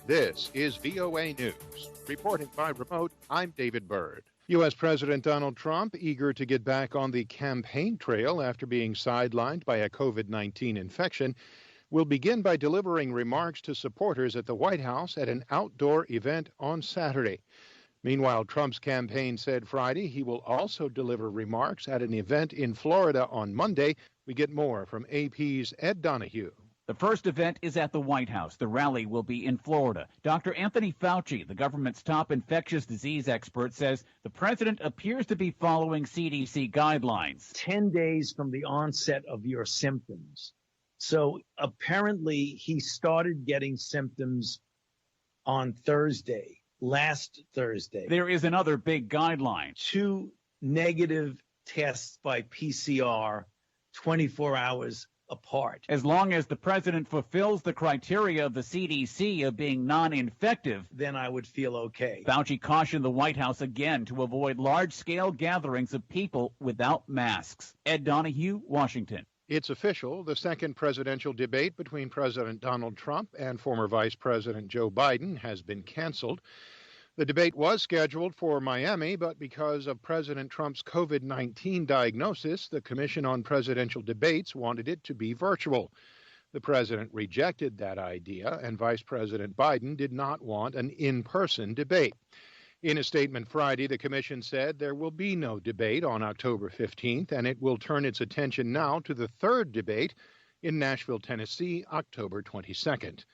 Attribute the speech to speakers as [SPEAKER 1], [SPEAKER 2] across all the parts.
[SPEAKER 1] This is VOA News. Reporting by remote, I'm David Byrd. U.S. President Donald Trump, eager to get back on the campaign trail after being sidelined by a COVID-19 infection, will begin by delivering remarks to supporters at the White House at an outdoor event on Saturday. Meanwhile, Trump's campaign said Friday he will also deliver remarks at an event in Florida on Monday. We get more from AP's Ed Donahue.
[SPEAKER 2] The first event is at the White House. The rally will be in Florida. Dr. Anthony Fauci, the government's top infectious disease expert, says the president appears to be following CDC guidelines.
[SPEAKER 3] 10 days from the onset of your symptoms. So apparently he started getting symptoms on last Thursday.
[SPEAKER 2] There is another big guideline.
[SPEAKER 3] 2 negative tests by PCR 24 hours apart.
[SPEAKER 2] As long as the president fulfills the criteria of the CDC of being non-infective,
[SPEAKER 3] then I would feel okay.
[SPEAKER 2] Fauci cautioned the White House again to avoid large-scale gatherings of people without masks. Ed Donahue, Washington.
[SPEAKER 1] It's official. The second presidential debate between President Donald Trump and former Vice President Joe Biden has been canceled. The debate was scheduled for Miami, but because of President Trump's COVID-19 diagnosis, the Commission on Presidential Debates wanted it to be virtual. The president rejected that idea, and Vice President Biden did not want an in-person debate. In a statement Friday, the commission said there will be no debate on October 15th, and it will turn its attention now to the third debate in Nashville, Tennessee, October 22nd.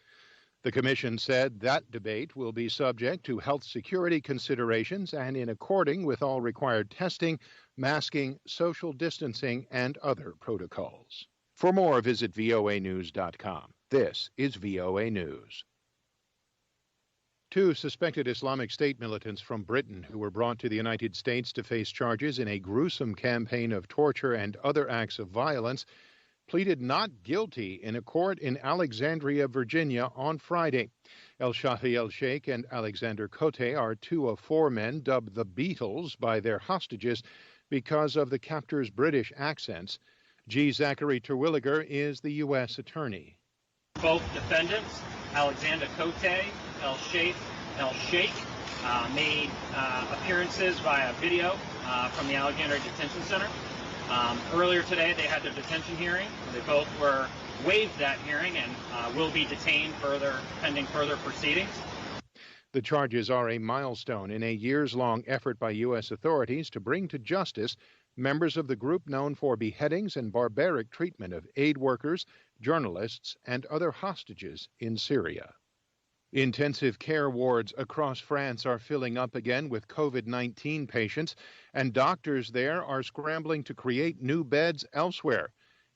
[SPEAKER 1] The commission said that debate will be subject to health security considerations and in according with all required testing, masking, social distancing, and other protocols. For more, visit voanews.com. This is VOA News. 2 suspected Islamic State militants from Britain who were brought to the United States to face charges in a gruesome campaign of torture and other acts of violence pleaded not guilty in a court in Alexandria, Virginia on Friday. El Shafi El Sheikh and Alexander Cote are 2 of 4 men dubbed the Beatles by their hostages because of the captors' British accents. G. Zachary Terwilliger is the U.S. attorney.
[SPEAKER 4] Both defendants, Alexander Cote, El Sheikh, made appearances via video from the Alexandria Detention Center. Earlier today, they had their detention hearing. They both were waived that hearing and will be detained pending further proceedings.
[SPEAKER 1] The charges are a milestone in a years-long effort by U.S. authorities to bring to justice members of the group known for beheadings and barbaric treatment of aid workers, journalists, and other hostages in Syria. Intensive care wards across France are filling up again with COVID-19 patients, and doctors there are scrambling to create new beds elsewhere.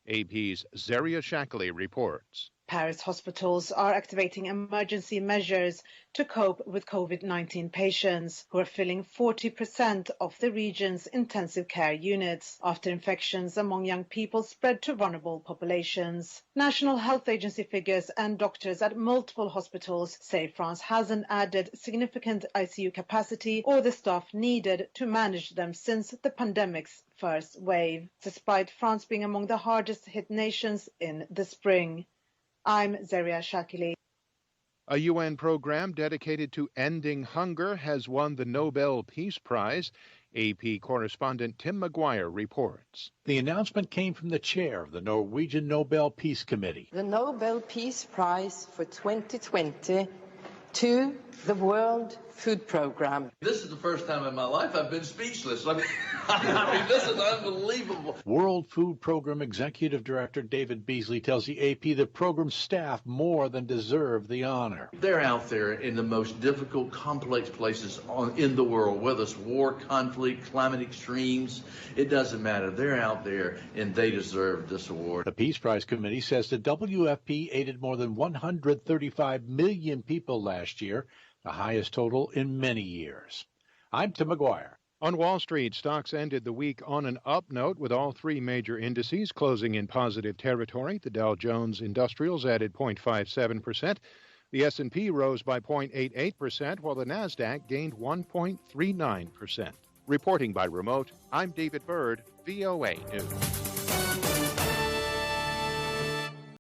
[SPEAKER 1] AP's Zaria Shackley reports.
[SPEAKER 5] Paris hospitals are activating emergency measures to cope with COVID-19 patients, who are filling 40% of the region's intensive care units after infections among young people spread to vulnerable populations. National Health Agency figures and doctors at multiple hospitals say France hasn't added significant ICU capacity or the staff needed to manage them since the pandemic's first wave, despite France being among the hardest hit nations in the spring. I'm Zaria Shakili.
[SPEAKER 1] A UN program dedicated to ending hunger has won the Nobel Peace Prize. AP correspondent Tim McGuire reports.
[SPEAKER 6] The announcement came from the chair of the Norwegian Nobel Peace Committee.
[SPEAKER 7] The Nobel Peace Prize for 2020 to the World Food Program.
[SPEAKER 8] This is the first time in my life I've been speechless. I mean, this is unbelievable.
[SPEAKER 6] World Food Program Executive Director David Beasley tells the AP the program's staff more than deserve the honor.
[SPEAKER 8] They're out there in the most difficult, complex places in the world, whether it's war, conflict, climate extremes, it doesn't matter. They're out there and they deserve this award.
[SPEAKER 6] The Peace Prize Committee says the WFP aided more than 135 million people last year, the highest total in many years. I'm Tim McGuire.
[SPEAKER 1] On Wall Street, stocks ended the week on an up note with all 3 major indices closing in positive territory. The Dow Jones Industrials added 0.57%. The S&P rose by 0.88%, while the Nasdaq gained 1.39%. Reporting by remote, I'm David Byrd, VOA News.